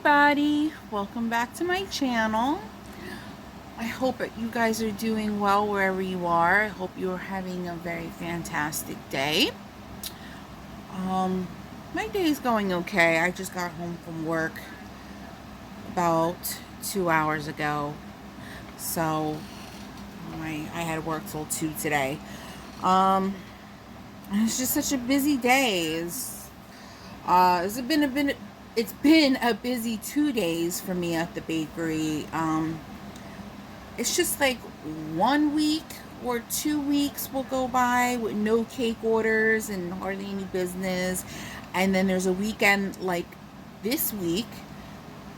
everybody, welcome back to my channel. I hope that you guys are doing well wherever you are. I hope you're having a very fantastic day. My day is going okay. I just got home from work about 2 hours ago, so I had work till 2 today. It's just such a busy day. It's been a busy 2 days for me at the bakery. It's just like 1 week or 2 weeks will go by with no cake orders and hardly any business. And then there's a weekend like this week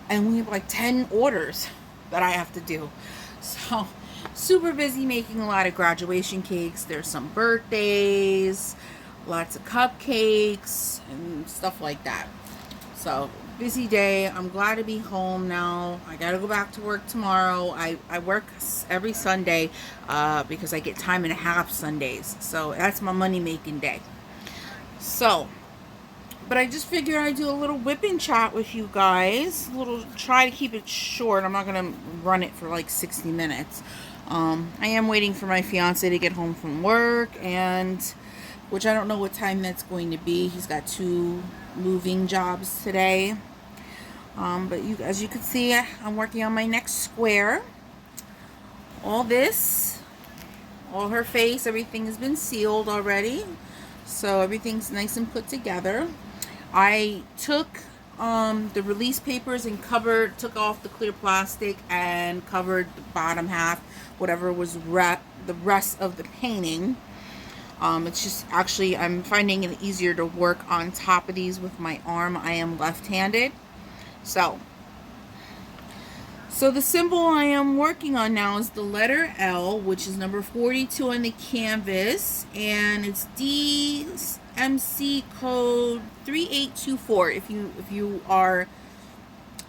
and we have like 10 orders that I have to do. So super busy making a lot of graduation cakes. There's some birthdays, lots of cupcakes and stuff like that. So busy day. I'm glad to be home now. I gotta go back to work tomorrow. I work every Sunday because I get time and a half Sundays, so that's my money making day. So but I just figured I'd do a little whip and chat with you guys. Try to keep it short. I'm not gonna run it for like 60 minutes. I am waiting for my fiance to get home from work, and which I don't know what time that's going to be. He's got 2 moving jobs today. But as you can see, I'm working on my next square. All her face, everything has been sealed already. So everything's nice and put together. I took the release papers and took off the clear plastic and covered the bottom half, whatever was the rest of the painting. It's just actually, I'm finding it easier to work on top of these with my arm. I am left-handed. So the symbol I am working on now is the letter L, which is number 42 on the canvas, and it's DMC code 3824.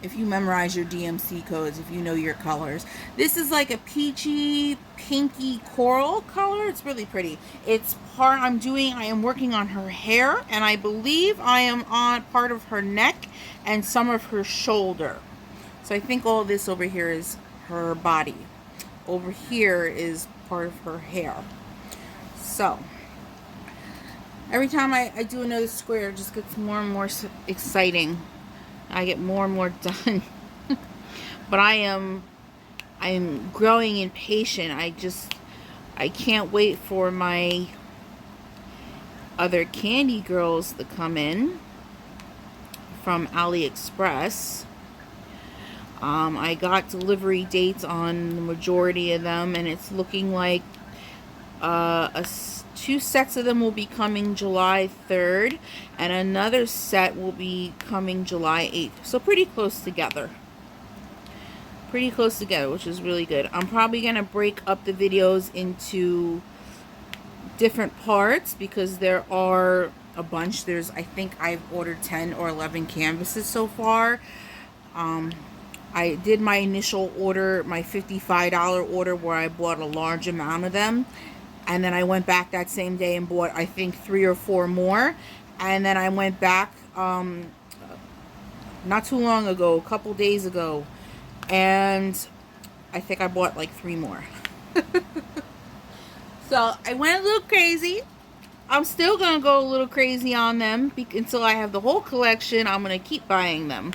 If you memorize your DMC codes, if you know your colors. This is like a peachy, pinky coral color. It's really pretty. I am working on her hair, and I believe I am on part of her neck and some of her shoulder. So I think all this over here is her body. Over here is part of her hair. So every time I do another square, it just gets more and more exciting. I get more and more done. But I am growing impatient. I can't wait for my other candy girls to come in from AliExpress. I got delivery dates on the majority of them, and it's looking like 2 sets of them will be coming July 3rd, and another set will be coming July 8th. So pretty close together. Which is really good. I'm probably going to break up the videos into different parts because there are a bunch. I think I've ordered 10 or 11 canvases so far. I did my initial order, my $55 order, where I bought a large amount of them. And then I went back that same day and bought, I think, 3 or 4 more. And then I went back not too long ago, a couple days ago, and I think I bought like 3 more. So I went a little crazy. I'm still going to go a little crazy on them until I have the whole collection. I'm going to keep buying them.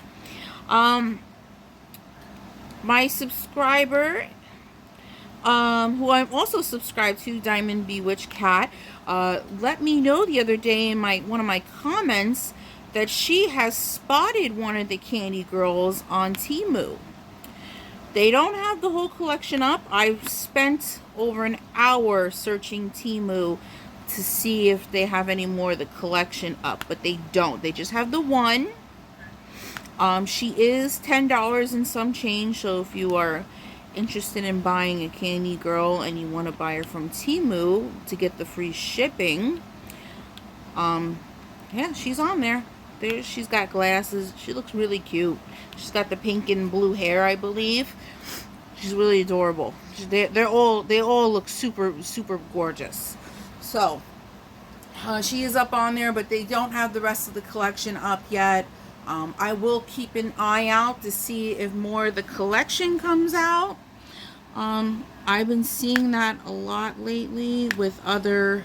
My subscriber, who I'm also subscribed to, Diamond Bewitched Cat, let me know the other day in one of my comments that she has spotted one of the candy girls on Temu. They don't have the whole collection up. I've spent over an hour searching Temu to see if they have any more of the collection up, but they don't. They just have the one. She is $10 and some change, so if you are interested in buying a candy girl and you want to buy her from Temu to get the free shipping, yeah, she's on there. She's got glasses. She looks really cute. She's got the pink and blue hair, I believe. She's really adorable. They all look super gorgeous. So she is up on there, but they don't have the rest of the collection up yet. I will keep an eye out to see if more of the collection comes out. I've been seeing that a lot lately with other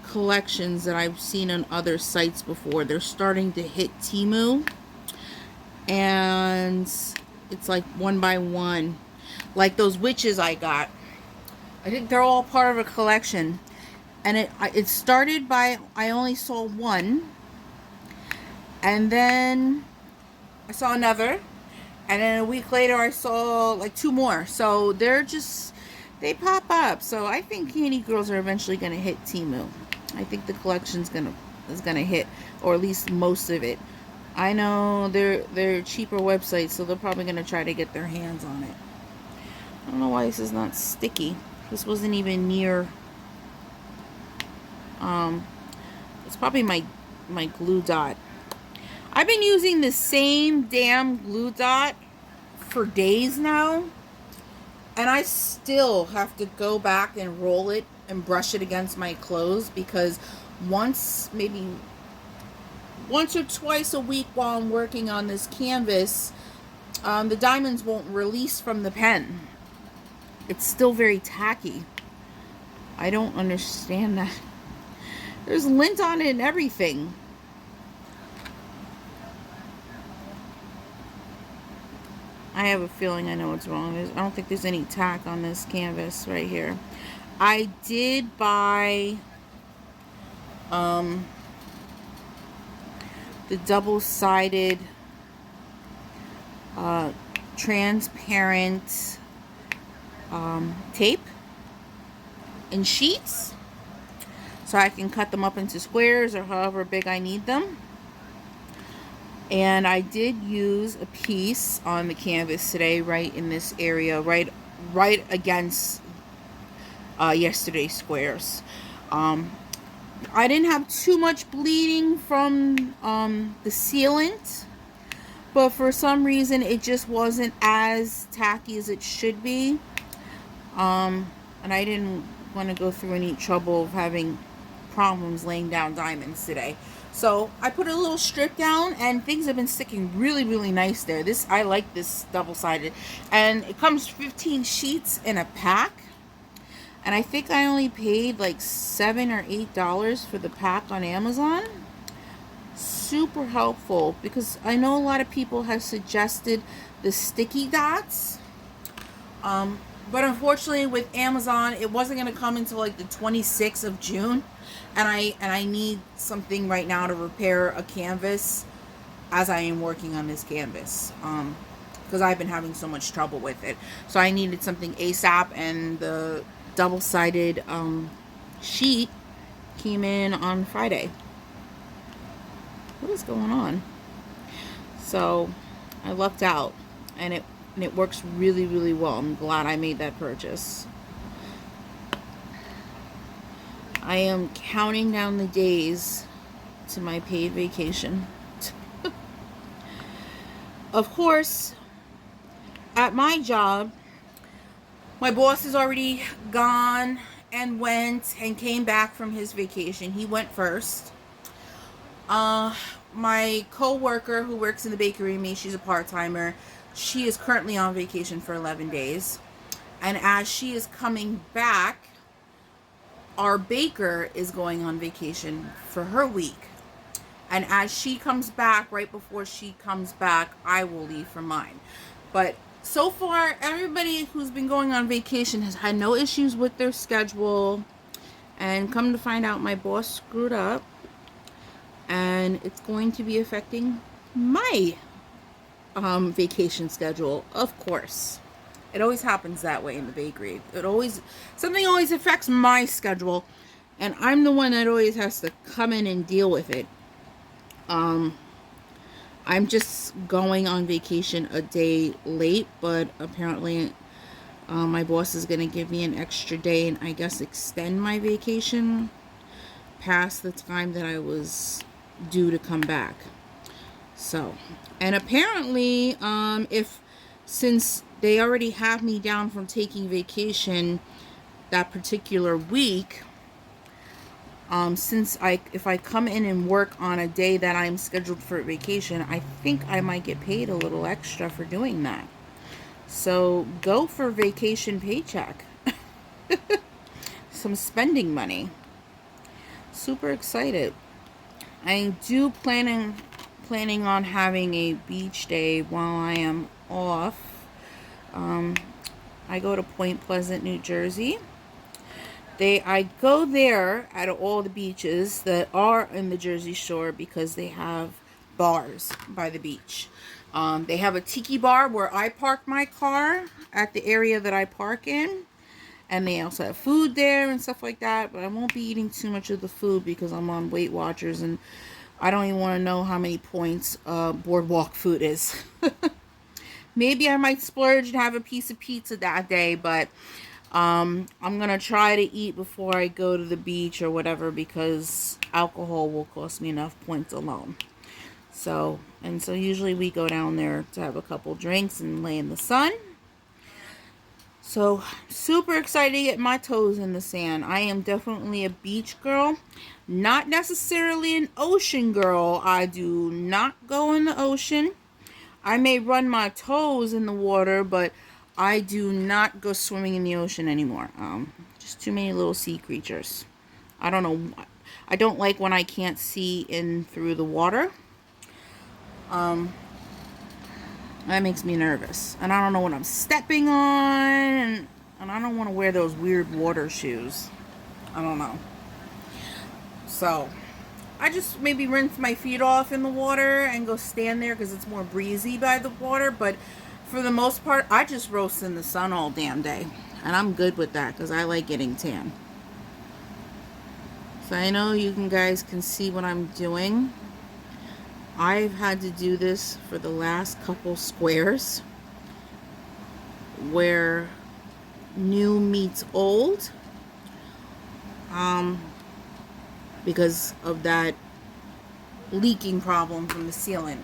collections that I've seen on other sites before. They're starting to hit Temu, and it's like one by one. Like those witches I got. I think they're all part of a collection. And it started by, I only saw one. And then I saw another. And then a week later I saw like two more. So they pop up. So I think Candy Girls are eventually going to hit Temu. I think the collection's is gonna hit, or at least most of it. I know they're cheaper websites, so they're probably gonna try to get their hands on it. I don't know why this is not sticky. This wasn't even near. It's probably my glue dot. I've been using the same damn glue dot for days now, and I still have to go back and roll it and brush it against my clothes, because maybe once or twice a week while I'm working on this canvas, the diamonds won't release from the pen. It's still very tacky. I don't understand that. There's lint on it and everything. I have a feeling I know what's wrong. I don't think there's any tack on this canvas right here. I did buy the double-sided transparent tape in sheets, so I can cut them up into squares or however big I need them. And I did use a piece on the canvas today, right in this area, right against yesterday's squares. I didn't have too much bleeding from the sealant, but for some reason it just wasn't as tacky as it should be. And I didn't want to go through any trouble of having problems laying down diamonds today. So I put a little strip down, and things have been sticking really, really nice there. I like this double-sided, and it comes 15 sheets in a pack. And I think I only paid like $7 or $8 for the pack on Amazon. Super helpful, because I know a lot of people have suggested the sticky dots. But unfortunately with Amazon, it wasn't going to come until like the 26th of June. And I need something right now to repair a canvas as I am working on this canvas. Because I've been having so much trouble with it. So I needed something ASAP, and the double-sided sheet came in on Friday. What is going on? So I lucked out, and it works really, really well. I'm glad I made that purchase. I am counting down the days to my paid vacation. Of course, at my job, my boss is already gone and went and came back from his vacation. He went first. My co-worker who works in the bakery with me, she's a part-timer. She is currently on vacation for 11 days. And as she is coming back, our baker is going on vacation for her week. And as she comes back, right before she comes back, I will leave for mine. But so far, everybody who's been going on vacation has had no issues with their schedule. And come to find out, my boss screwed up. And it's going to be affecting my vacation schedule, of course. It always happens that way in the bakery. Something always affects my schedule, and I'm the one that always has to come in and deal with it. I'm just going on vacation a day late, but apparently my boss is going to give me an extra day and I guess extend my vacation past the time that I was due to come back. So, and apparently since they already have me down from taking vacation that particular week, Since if I come in and work on a day that I'm scheduled for vacation, I think I might get paid a little extra for doing that. So go for vacation paycheck. Some spending money. Super excited. I do planning on having a beach day while I am off. I go to Point Pleasant, New Jersey. I go there at all the beaches that are in the Jersey Shore because they have bars by the beach. They have a tiki bar where I park my car at the area that I park in. And they also have food there and stuff like that. But I won't be eating too much of the food because I'm on Weight Watchers. And I don't even want to know how many points boardwalk food is. Maybe I might splurge and have a piece of pizza that day. But I'm going to try to eat before I go to the beach or whatever. Because alcohol will cost me enough points alone. So usually we go down there to have a couple drinks and lay in the sun. So, super excited to get my toes in the sand. I am definitely a beach girl. Not necessarily an ocean girl. I do not go in the ocean. I may run my toes in the water, but I do not go swimming in the ocean anymore. Just too many little sea creatures. I don't know. I don't like when I can't see in through the water. That makes me nervous. And I don't know what I'm stepping on. And I don't want to wear those weird water shoes. I don't know. So, I just maybe rinse my feet off in the water and go stand there because it's more breezy by the water. But for the most part, I just roast in the sun all damn day. And I'm good with that because I like getting tan. So I know you guys can see what I'm doing. I've had to do this for the last couple squares where new meets old because of that leaking problem from the sealant.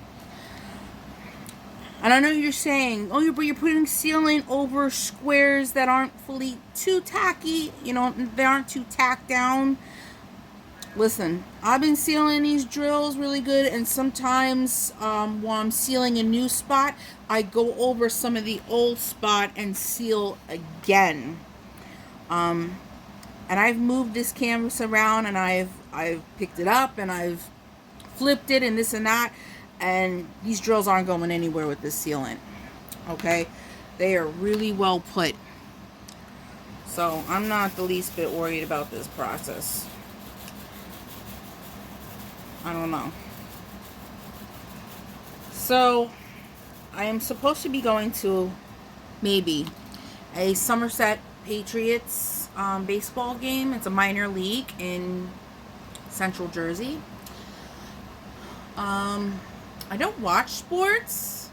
And I know you're saying, oh, but you're putting sealant over squares that aren't fully too tacky, they aren't too tacked down. Listen, I've been sealing these drills really good, and sometimes while I'm sealing a new spot, I go over some of the old spot and seal again. And I've moved this canvas around, and I've picked it up, and I've flipped it, and this and that, and these drills aren't going anywhere with this sealant. Okay? They are really well put. So I'm not the least bit worried about this process. I don't know. So, I am supposed to be going to maybe a Somerset Patriots baseball game. It's a minor league in Central Jersey. I don't watch sports.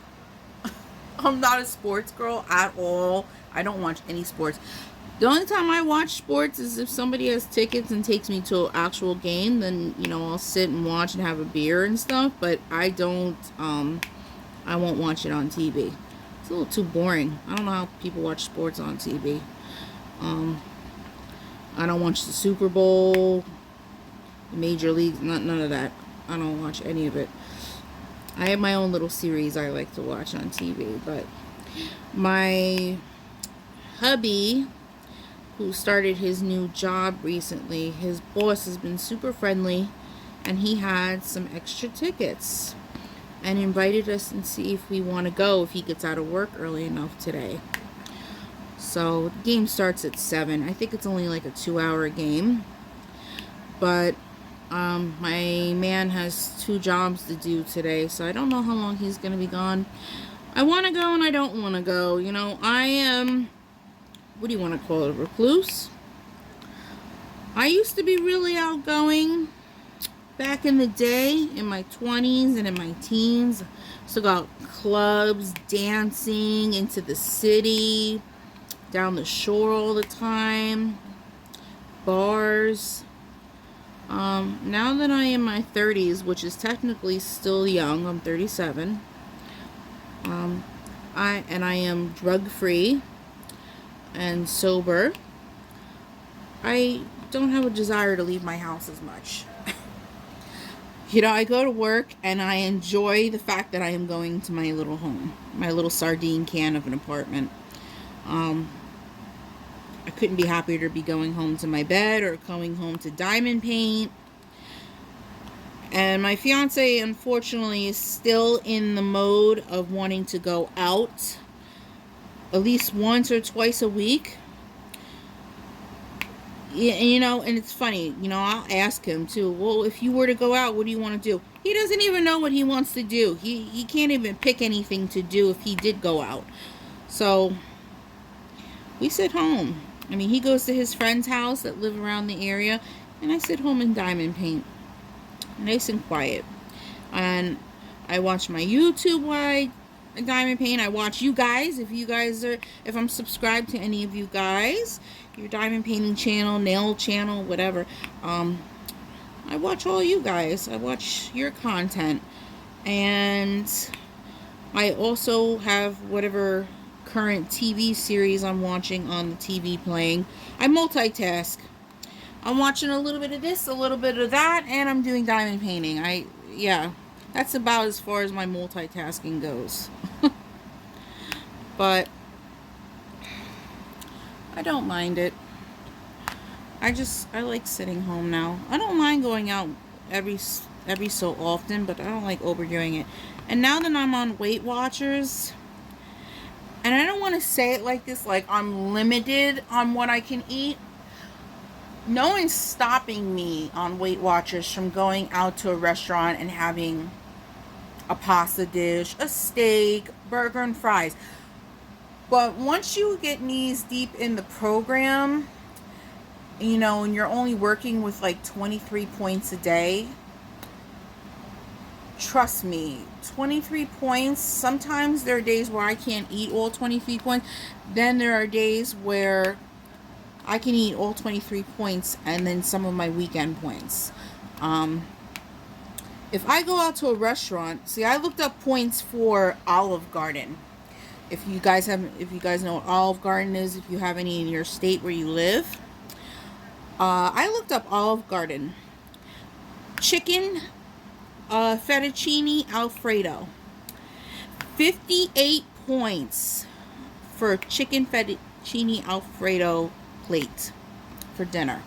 I'm not a sports girl at all. I don't watch any sports. The only time I watch sports is if somebody has tickets and takes me to an actual game, then, I'll sit and watch and have a beer and stuff, but I won't watch it on TV. It's a little too boring. I don't know how people watch sports on TV. I don't watch the Super Bowl, the Major Leagues, none of that. I don't watch any of it. I have my own little series I like to watch on TV, but my hubby, who started his new job recently, his boss has been super friendly, and he had some extra tickets and invited us and see if we want to go if he gets out of work early enough today. So the game starts at 7. I think it's only like a 2-hour game, but my man has 2 jobs to do today, so I don't know how long he's going to be gone. I want to go and I don't want to go. I am, what do you want to call it, a recluse? I used to be really outgoing back in the day, in my 20s and in my teens. So got clubs, dancing, into the city, down the shore all the time, bars. Now that I am in my 30s, which is technically still young, I'm 37, I am drug-free and sober, I don't have a desire to leave my house as much. You know, I go to work and I enjoy the fact that I am going to my little home, my little sardine can of an apartment. I couldn't be happier to be going home to my bed or going home to diamond paint. And my fiance, unfortunately, is still in the mode of wanting to go out at least once or twice a week. You know, and it's funny, you know, I'll ask him too, well, if you were to go out, what do you want to do? He doesn't even know what he wants to do. He can't even pick anything to do if he did go out. So we sit home. I mean, he goes to his friend's house that live around the area, and I sit home and diamond paint. Nice and quiet. And I watch my YouTube while I diamond paint. I watch you guys. If I'm subscribed to any of you guys, your diamond painting channel, nail channel, whatever, I watch all you guys. I watch your content. And I also have whatever current TV series I'm watching on the TV playing. I multitask. I'm watching a little bit of this, a little bit of that, and I'm doing diamond painting. Yeah, that's about as far as my multitasking goes. But I don't mind it. I like sitting home now. I don't mind going out every so often, but I don't like overdoing it. And now that I'm on Weight Watchers, and I don't want to say it like this, like I'm limited on what I can eat. No one's stopping me on Weight Watchers from going out to a restaurant and having a pasta dish, a steak, burger, and fries. But once you get knees deep in the program, you know, and you're only working with like 23 points a day, trust me, 23 points, sometimes there are days where I can't eat all 23 points. Then there are days where I can eat all 23 points and then some of my weekend points. If I go out to a restaurant, see, I looked up points for Olive Garden. If you guys know what Olive Garden is, if you have any in your state where you live, I looked up Olive Garden. Chicken fettuccine Alfredo. 58 points for chicken fettuccine Alfredo plate for dinner.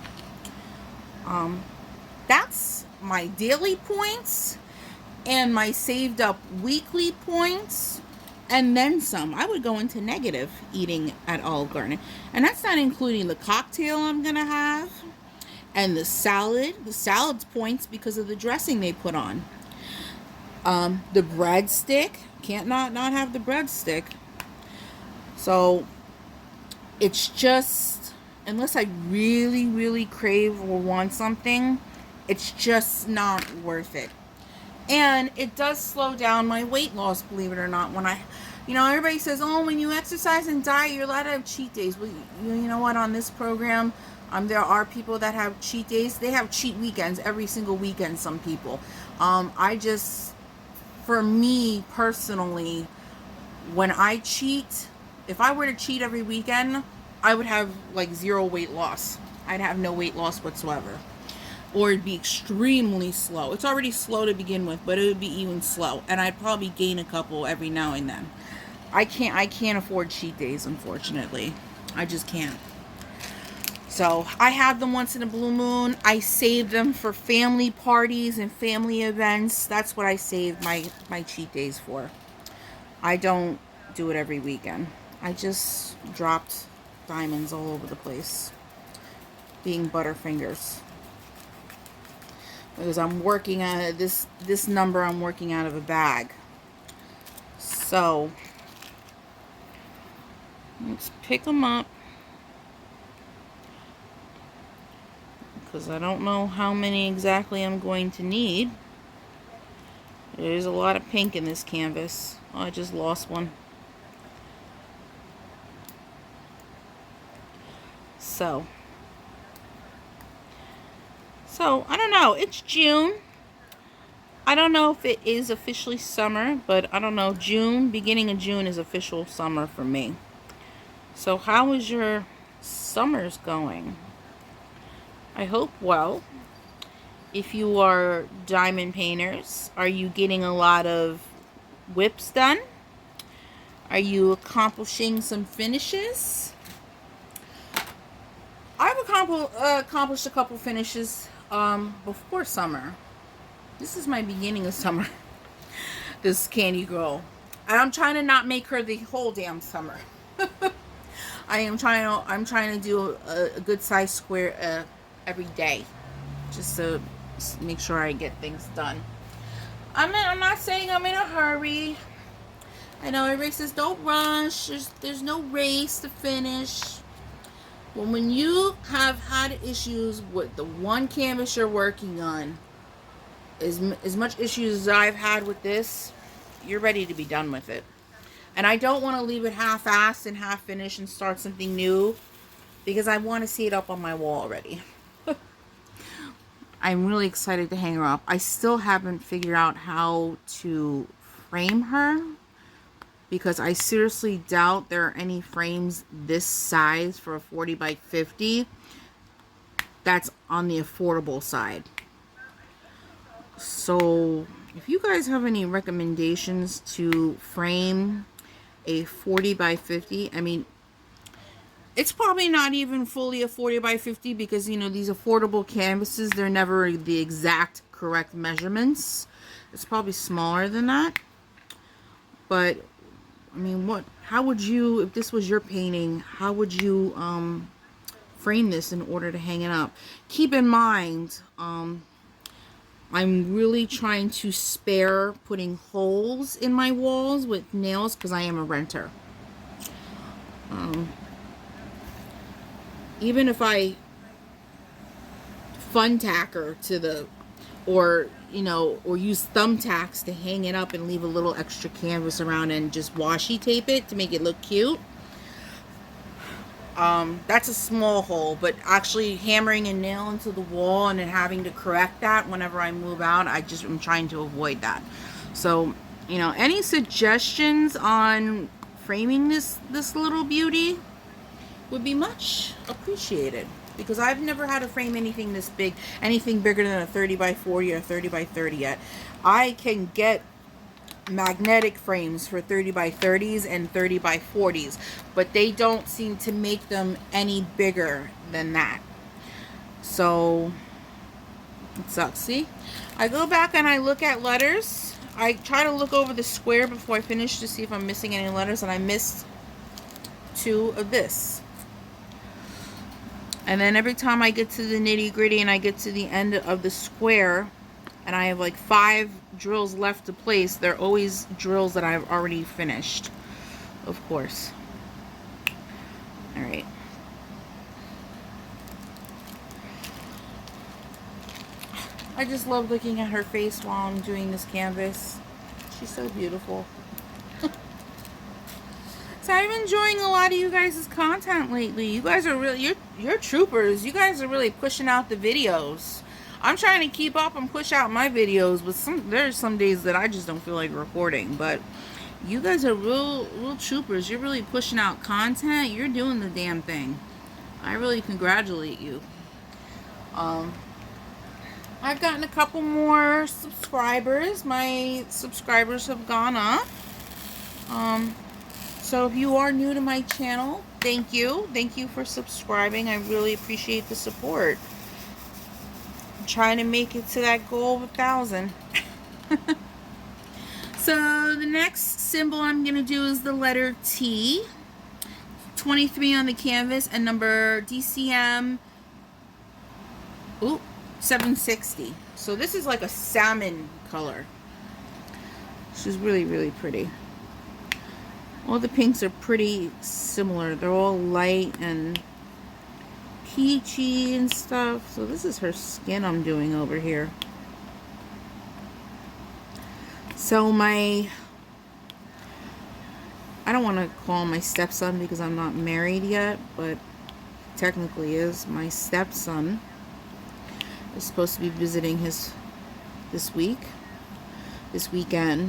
That's my daily points and my saved up weekly points, and then some. I would go into negative eating at Olive Garden, and that's not including the cocktail I'm gonna have and the salad. The salad's points because of the dressing they put on. The breadstick, can't not have the breadstick. So it's just, unless I really, really crave or want something, it's just not worth it. And it does slow down my weight loss, believe it or not. When everybody says, oh, when you exercise and diet, you're allowed to have cheat days. Well, you know what, on this program, there are people that have cheat days. They have cheat weekends every single weekend, some people. For me personally, when I cheat, if I were to cheat every weekend, I would have like zero weight loss. I'd have no weight loss whatsoever. Or it'd be extremely slow. It's already slow to begin with, but it would be even slow. And I'd probably gain a couple every now and then. I can't afford cheat days, unfortunately. I just can't. So I have them once in a blue moon. I save them for family parties and family events. That's what I save my cheat days for. I don't do it every weekend. I just dropped diamonds all over the place, being Butterfingers. Because I'm working on this number, I'm working out of a bag. So let's pick them up, because I don't know how many exactly I'm going to need. There's a lot of pink in this canvas. Oh, I just lost one. So I don't know. It's June. I don't know if it is officially summer, but I don't know. Beginning of June is official summer for me. So how is your summers going? I hope well. If you are diamond painters, are you getting a lot of whips done? Are you accomplishing some finishes? I've accomplished a couple finishes before summer. This is my beginning of summer. This candy girl. And I'm trying to not make her the whole damn summer. I'm trying to do a good size square every day, just to make sure I get things done. I'm not saying I'm in a hurry. I know everybody says don't rush. There's no race to finish. Well, when you have had issues with the one canvas you're working on, as much issues as I've had with this, you're ready to be done with it. And I don't want to leave it half-assed and half-finished and start something new, because I want to see it up on my wall already. I'm really excited to hang her up. I still haven't figured out how to frame her, because I seriously doubt there are any frames this size for a 40 by 50 that's on the affordable side. So if you guys have any recommendations to frame a 40 by 50, I mean, it's probably not even fully a 40 by 50, because, you know, these affordable canvases, they're never the exact correct measurements. It's probably smaller than that. But, I mean, how would you, if this was your painting, how would you frame this in order to hang it up? Keep in mind, I'm really trying to spare putting holes in my walls with nails, because I am a renter. Even if I fun tack her to the, or, you know, or use thumbtacks to hang it up and leave a little extra canvas around and just washi tape it to make it look cute. That's a small hole, but actually hammering a nail into the wall and then having to correct that whenever I move out, I'm trying to avoid that. So, you know, any suggestions on framing this little beauty would be much appreciated, because I've never had to frame anything this big, anything bigger than a 30 by 40 or 30 by 30 yet. I can get magnetic frames for 30 by 30s and 30 by 40s, but they don't seem to make them any bigger than that. So it sucks. See, I go back and I look at letters. I try to look over the square before I finish to see if I'm missing any letters, and I missed 2 of this. And then every time I get to the nitty-gritty and I get to the end of the square and I have like 5 drills left to place, they're always drills that I've already finished, of course. Alright. I just love looking at her face while I'm doing this canvas. She's so beautiful. So I'm enjoying a lot of you guys' content lately. You guys are really, you're troopers. You guys are really pushing out the videos. I'm trying to keep up and push out my videos, but there's some days that I just don't feel like recording. But you guys are real troopers. You're really pushing out content. You're doing the damn thing. I really congratulate you. I've gotten a couple more subscribers. My subscribers have gone up. So if you are new to my channel, thank you. Thank you for subscribing. I really appreciate the support. I'm trying to make it to that goal of 1,000. So the next symbol I'm going to do is the letter T. 23 on the canvas and number DCM 760. So this is like a salmon color. She's really pretty. All the pinks are pretty similar. They're all light and peachy and stuff. So this is her skin I'm doing over here. So I don't want to call him my stepson because I'm not married yet, but technically is. My stepson is supposed to be visiting this weekend.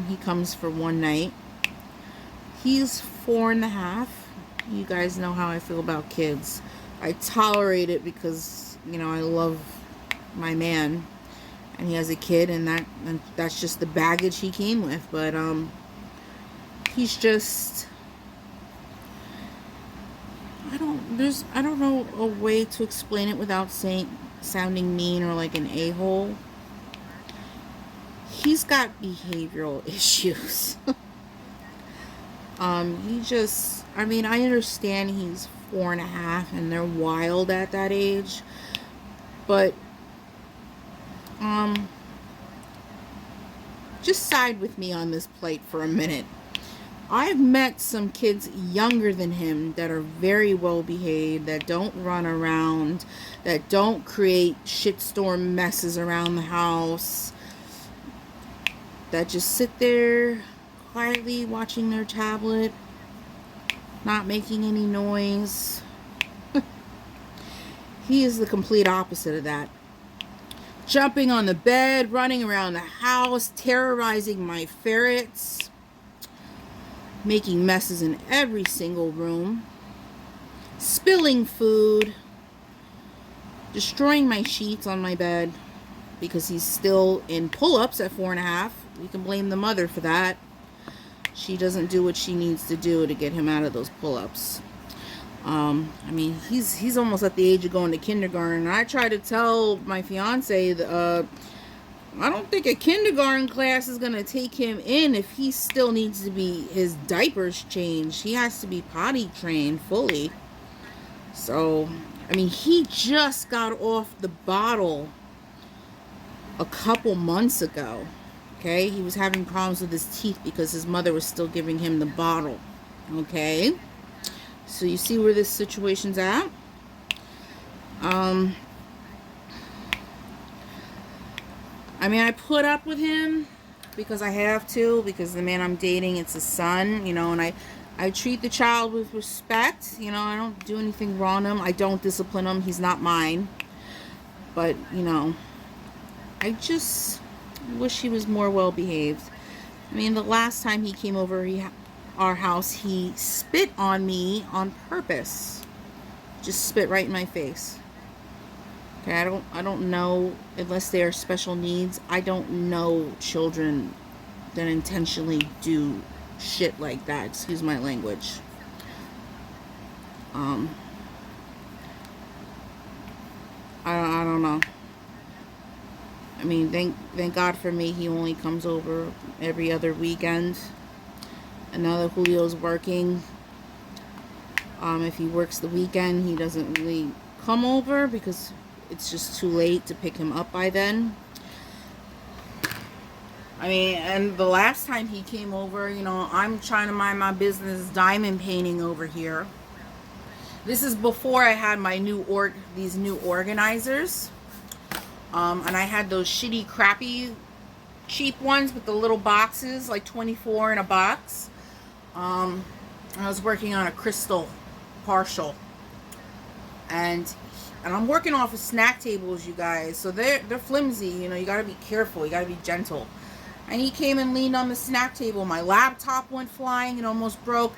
He comes for one night. He's 4.5. You guys know how I feel about kids. I tolerate it because you know, I love my man, and he has a kid, and that's just the baggage he came with. But he's just, I don't know a way to explain it without sounding mean or like an a-hole. He's got behavioral issues. He just, I mean, I understand he's 4.5 and they're wild at that age, but just side with me on this plight for a minute. I've met some kids younger than him that are very well behaved, that don't run around, that don't create shitstorm messes around the house, that just sit there quietly watching their tablet, not making any noise. He is the complete opposite of that. Jumping on the bed, running around the house, terrorizing my ferrets, making messes in every single room, spilling food, destroying my sheets on my bed because he's still in pull-ups at 4.5. We can blame the mother for that. She doesn't do what she needs to do to get him out of those pull-ups. I mean, he's almost at the age of going to kindergarten. I try to tell my fiance that I don't think a kindergarten class is going to take him in if he still needs to be his diapers changed. He has to be potty trained fully. So, I mean, he just got off the bottle a couple months ago. Okay, he was having problems with his teeth because his mother was still giving him the bottle. Okay, so you see where this situation's at. I mean, I put up with him because I have to, because the man I'm dating, it's a son, you know, and I treat the child with respect, you know, I don't do anything wrong to him, I don't discipline him, he's not mine, but, you know, I just wish he was more well behaved. I mean, the last time he came over our house, he spit on me on purpose, just spit right in my face. Okay, I don't know, unless they are special needs, I don't know children that intentionally do shit like that. Excuse my language. I don't know. I mean, thank God for me, he only comes over every other weekend. And now that Julio's working, if he works the weekend, he doesn't really come over because it's just too late to pick him up by then. I mean, and the last time he came over, you know, I'm trying to mind my business diamond painting over here. This is before I had my these new organizers. And I had those shitty, crappy, cheap ones with the little boxes, like 24 in a box. I was working on a crystal partial. And I'm working off of snack tables, you guys. So they're flimsy, you know, you gotta be careful, you gotta be gentle. And he came and leaned on the snack table. My laptop went flying and almost broke.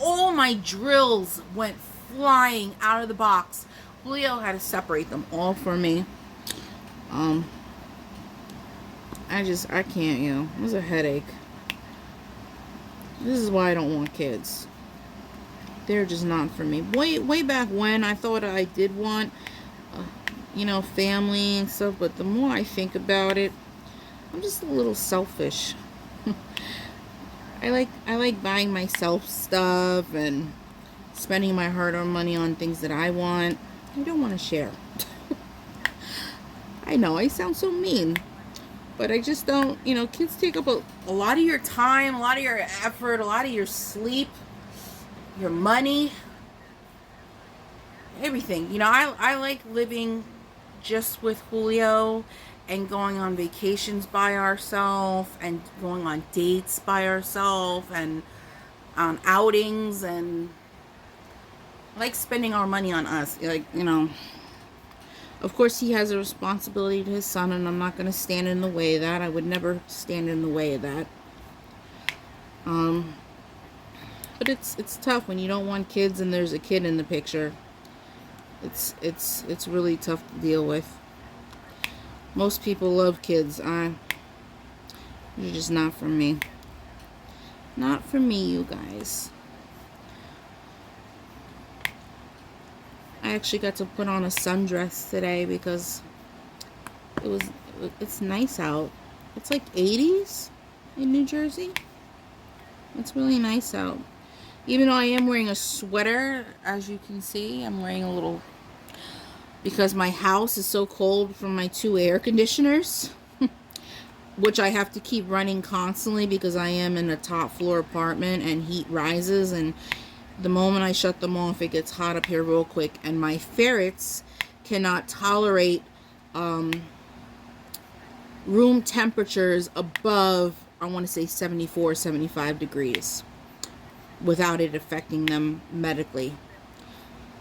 All my drills went flying out of the box. Julio had to separate them all for me. I can't, you know, it was a headache. This is why I don't want kids. They're just not for me. Way back when I thought I did want, you know, family and stuff, but the more I think about it, I'm just a little selfish. I like buying myself stuff and spending my hard-earned money on things that I want. I don't want to share. I know I sound so mean, but I just don't, you know, kids take up a lot of your time, a lot of your effort, a lot of your sleep, your money, everything. You know, I like living just with Julio and going on vacations by ourselves and going on dates by ourselves and on outings, and I like spending our money on us. Like, you know, of course he has a responsibility to his son, and I'm not going to stand in the way of that. I would never stand in the way of that. But it's tough when you don't want kids and there's a kid in the picture. It's really tough to deal with. Most people love kids. They're just not for me. Not for me, you guys. I actually got to put on a sundress today because it's nice out. It's like 80s in New Jersey. It's really nice out. Even though I am wearing a sweater, as you can see, I'm wearing a little, because my house is so cold from my 2 air conditioners, which I have to keep running constantly because I am in a top floor apartment and heat rises, and the moment I shut them off, it gets hot up here real quick, and my ferrets cannot tolerate room temperatures above, I want to say 74, 75 degrees without it affecting them medically.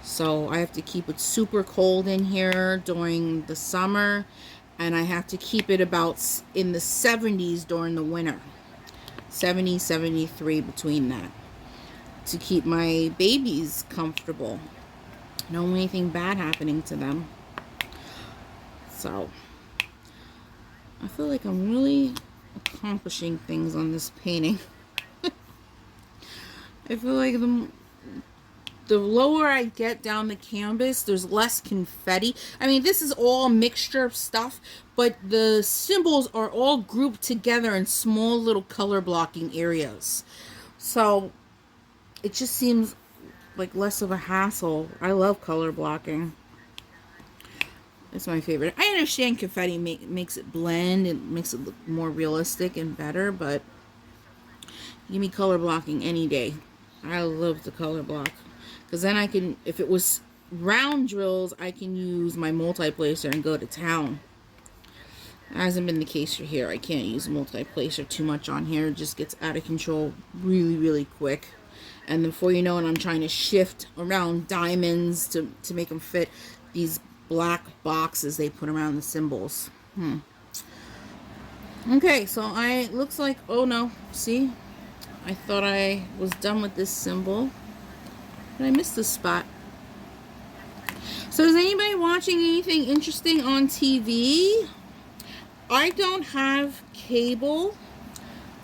So I have to keep it super cold in here during the summer, and I have to keep it about in the 70s during the winter. 70, 73 between that, to keep my babies comfortable. Don't want anything bad happening to them. So I feel like I'm really accomplishing things on this painting. I feel like the lower I get down the canvas, there's less confetti. I mean, this is all a mixture of stuff, but the symbols are all grouped together in small little color blocking areas. So it just seems like less of a hassle. I love color blocking. It's my favorite. I understand confetti makes it blend. It makes it look more realistic and better, but give me color blocking any day. I love the color block. Because then I can, if it was round drills, I can use my multi-placer and go to town. It hasn't been the case for here. I can't use multi-placer too much on here. It just gets out of control really, really quick. And before you know it, I'm trying to shift around diamonds to make them fit these black boxes they put around the symbols. Okay, so looks like, oh no, see? I thought I was done with this symbol, but I missed this spot. So is anybody watching anything interesting on TV? I don't have cable.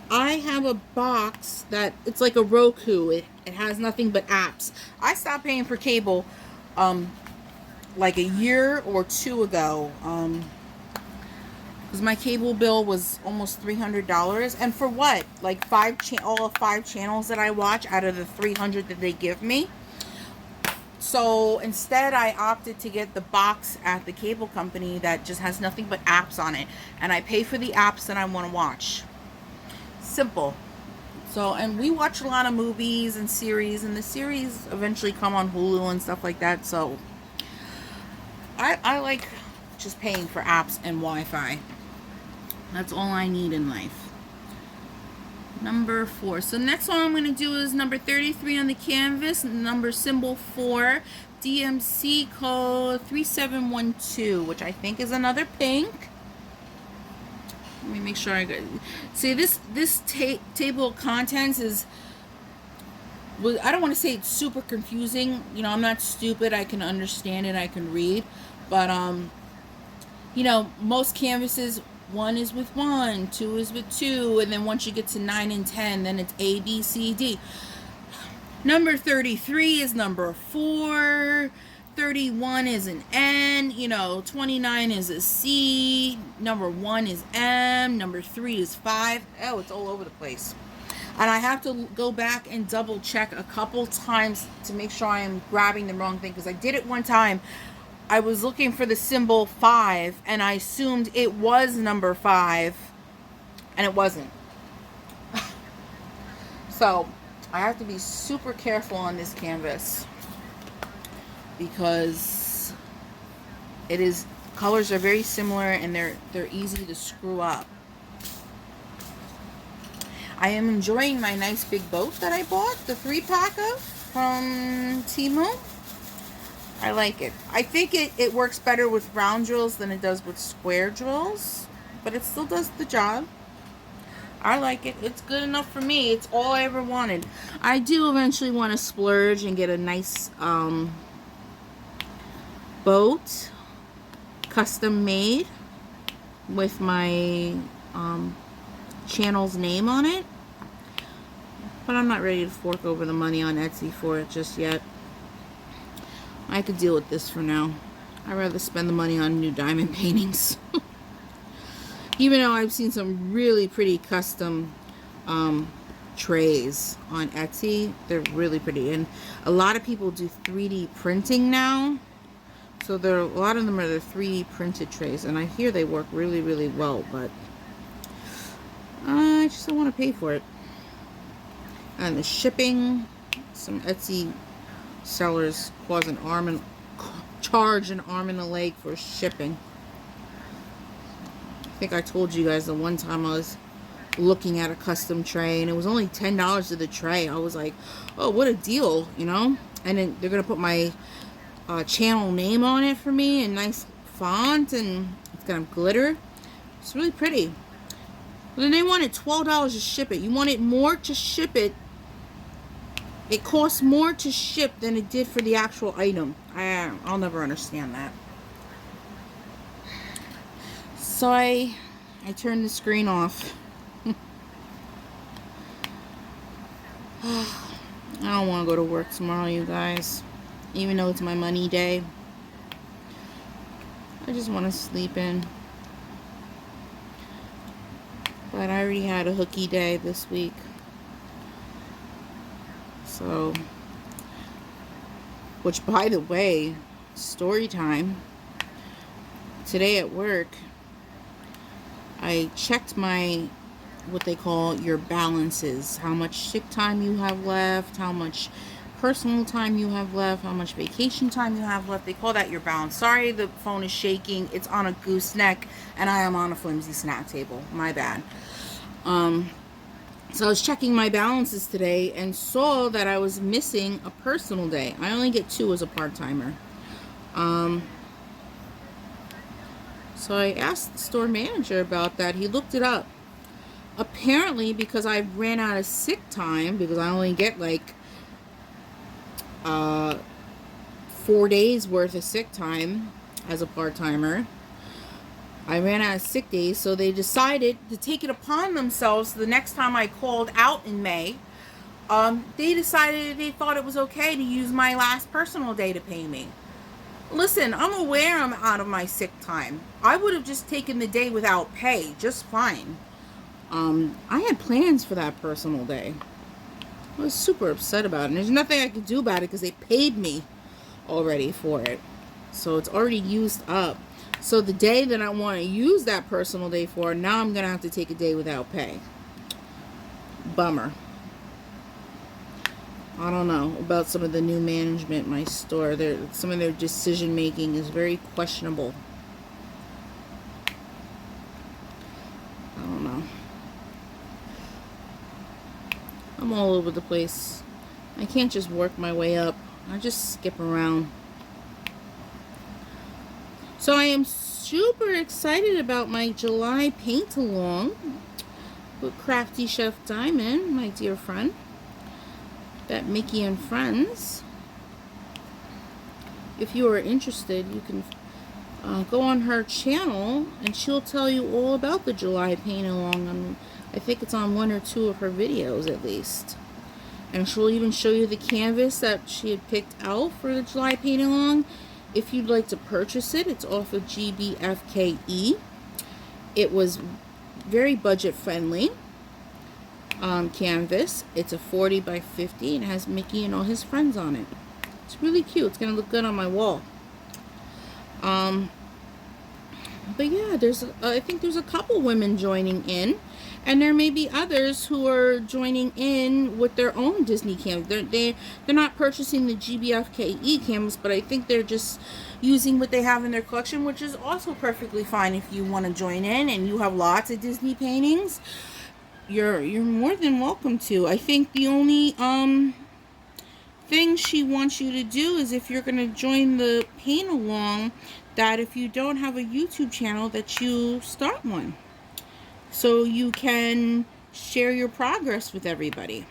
I have a box that, it's like a Roku. It has nothing but apps. I stopped paying for cable like a year or 2 ago, because my cable bill was almost $300, and for what? Like all 5 channels that I watch out of the 300 that they give me. So instead I opted to get the box at the cable company that just has nothing but apps on it, and I pay for the apps that I want to watch. Simple. So, and we watch a lot of movies and series, and the series eventually come on Hulu and stuff like that. So I like just paying for apps and Wi-Fi. That's all I need in life. Number 4. So next one I'm going to do is number 33 on the canvas, number symbol 4, DMC code 3712, which I think is another pink. Let me make sure I got. See, this table of contents is, well, I don't want to say it's super confusing. You know, I'm not stupid. I can understand it. I can read. But, you know, most canvases, 1 is with 1, 2 is with 2, and then once you get to 9 and 10, then it's A, B, C, D. Number 33 is number 4. 31 is an N, you know, 29 is a C, number 1 is M, number 3 is 5. Oh, it's all over the place. And I have to go back and double check a couple times to make sure I am grabbing the wrong thing, because I did it one time. I was looking for the symbol 5, and I assumed it was number 5, and it wasn't. So I have to be super careful on this canvas, because colors are very similar, and they're easy to screw up. I am enjoying my nice big boat that I bought, the 3-pack of from Temu. I like it. I think it works better with round drills than it does with square drills, but it still does the job. I like it. It's good enough for me. It's all I ever wanted. I do eventually want to splurge and get a nice boat, custom made, with my channel's name on it. But I'm not ready to fork over the money on Etsy for it just yet. I could deal with this for now. I'd rather spend the money on new diamond paintings. Even though I've seen some really pretty custom trays on Etsy. They're really pretty. And a lot of people do 3D printing now. So a lot of them are the 3D printed trays. And I hear they work really, really well. But I just don't want to pay for it. And the shipping, some Etsy sellers charge an arm and a leg for shipping. I think I told you guys the one time I was looking at a custom tray and it was only $10 to the tray. I was like, oh, what a deal, you know? And then they're gonna put my channel name on it for me in nice font, and it's gonna glitter. It's really pretty. But then they wanted $12 to ship it. You wanted more to ship it. It costs more to ship than it did for the actual item. I'll never understand that. So I turned the screen off. I don't want to go to work tomorrow, you guys. Even though it's my money day. I just want to sleep in. But I already had a hooky day this week. So, which, by the way, story time. Today at work, I checked my, what they call your balances. How much sick time you have left, how much personal time you have left, how much vacation time you have left. They call that your balance. Sorry, the phone is shaking. It's on a gooseneck, and I am on a flimsy snack table. My bad. So I was checking my balances today and saw that I was missing a personal day. I only get 2 as a part-timer. So I asked the store manager about that. He looked it up. Apparently, because I ran out of sick time, because I only get like 4 days worth of sick time as a part-timer. I ran out of sick days, so they decided to take it upon themselves. The next time I called out in May, they decided they thought it was okay to use my last personal day to pay me. Listen, I'm aware I'm out of my sick time. I would have just taken the day without pay, just fine. I had plans for that personal day. I was super upset about it. And there's nothing I could do about it because they paid me already for it. So it's already used up. So the day that I want to use that personal day for, now I'm going to have to take a day without pay. Bummer. I don't know about some of the new management in my store. Some of their decision making is very questionable. I don't know. I'm all over the place. I can't just work my way up. I just skip around. So I am super excited about my July paint along with Crafty Chef Diamond, my dear friend. That Mickey and Friends. If you are interested, you can go on her channel and she'll tell you all about the July paint along. I think it's on 1 or 2 of her videos at least. And she'll even show you the canvas that she had picked out for the July paint along. If you'd like to purchase it, it's off of GBFKE. It was very budget friendly canvas. It's a 40 by 50 and it has Mickey and all his friends on it. It's really cute. It's gonna look good on my wall. But yeah, I think there's a couple women joining in, and there may be others who are joining in with their own Disney canvas. They're not purchasing the GBFKE canvas, but I think they're just using what they have in their collection, which is also perfectly fine. If you want to join in and you have lots of Disney paintings, you're more than welcome to. I think the only thing she wants you to do is, if you're going to join the paint along, that if you don't have a YouTube channel, that you start one, so you can share your progress with everybody,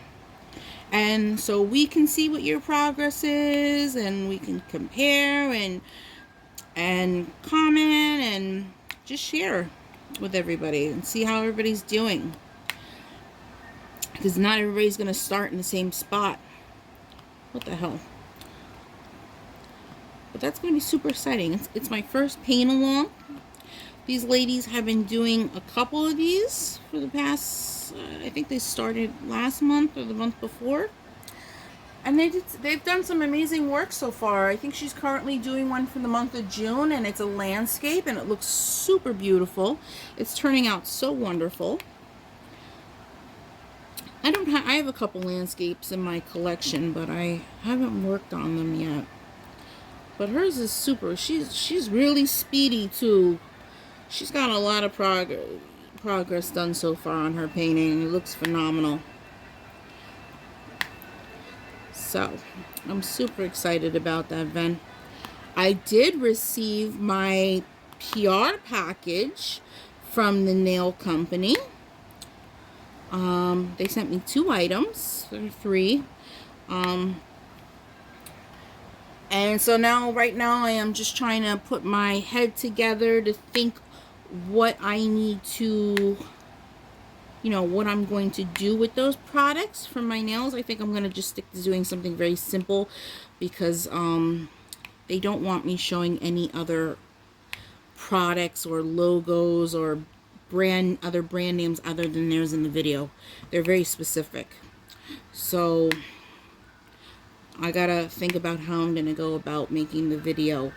and so we can see what your progress is, and we can compare, and and comment and just share with everybody and see how everybody's doing, because not everybody's gonna start in the same spot. What the hell? But that's gonna be super exciting. It's my first paint along. These ladies have been doing a couple of these for the past, I think they started last month or the month before. And they've done some amazing work so far. I think she's currently doing one for the month of June, and it's a landscape, and it looks super beautiful. It's turning out so wonderful. I have a couple landscapes in my collection, but I haven't worked on them yet. But hers is super. She's really speedy too. She's got a lot of progress done so far on her painting. It looks phenomenal. So, I'm super excited about that event. I did receive my PR package from the nail company. They sent me 2 items, or 3. And so now, right now, I am just trying to put my head together to think what I need to, what I'm going to do with those products for my nails. I think I'm going to just stick to doing something very simple, because they don't want me showing any other products or logos or other brand names other than theirs in the video. They're very specific. So I gotta think about how I'm gonna go about making the video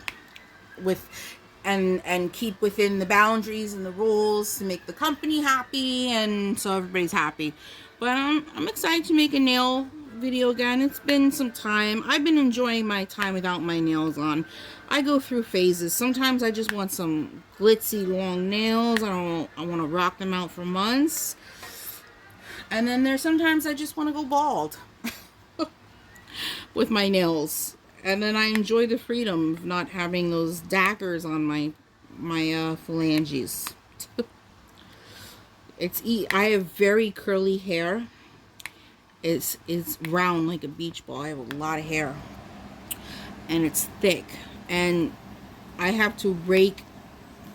and keep within the boundaries and the rules to make the company happy and so everybody's happy. But I'm excited to make a nail video again. It's been some time. I've been enjoying my time without my nails on. I go through phases. Sometimes I just want some glitzy long nails. I want to rock them out for months. And then there's sometimes I just want to go bald with my nails. And then I enjoy the freedom of not having those daggers on my phalanges. I have very curly hair. It's round like a beach ball. I have a lot of hair. And it's thick. And I have to rake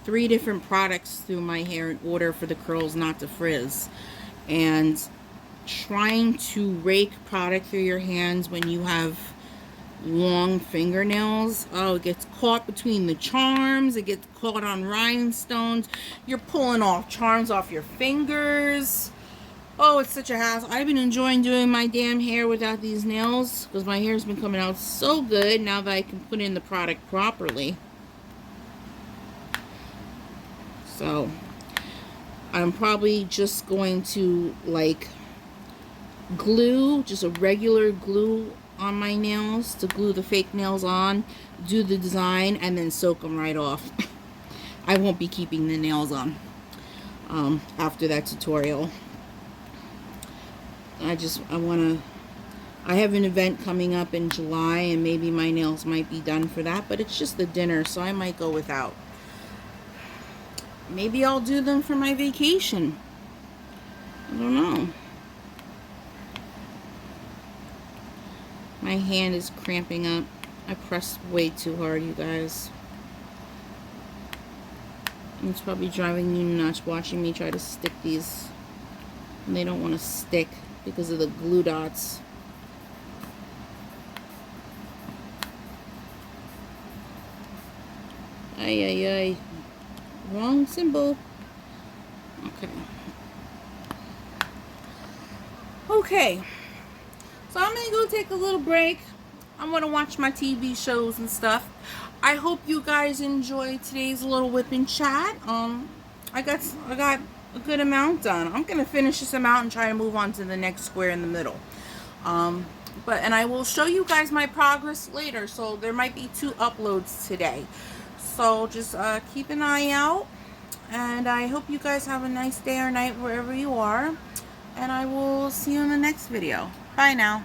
3 different products through my hair in order for the curls not to frizz. And trying to rake product through your hands when you have long fingernails, oh, it gets caught between the charms, it gets caught on rhinestones, you're pulling off charms off your fingers. Oh, it's such a hassle. I've been enjoying doing my damn hair without these nails, because my hair's been coming out so good now that I can put in the product properly. So I'm probably just going to glue, just a regular glue on my nails to glue the fake nails on, do the design, and then soak them right off. I won't be keeping the nails on after that tutorial. I have an event coming up in July, and maybe my nails might be done for that, but it's just the dinner, so I might go without. Maybe I'll do them for my vacation. I don't know. My hand is cramping up. I pressed way too hard, you guys. And it's probably driving you nuts watching me try to stick these. And they don't want to stick because of the glue dots. Ay, ay, ay. Wrong symbol. Okay. Okay. So I'm going to go take a little break. I'm going to watch my TV shows and stuff. I hope you guys enjoyed today's little whip and chat. I got a good amount done. I'm going to finish this amount and try to move on to the next square in the middle. And I will show you guys my progress later. So there might be 2 uploads today. So just keep an eye out. And I hope you guys have a nice day or night wherever you are. And I will see you in the next video. Bye now.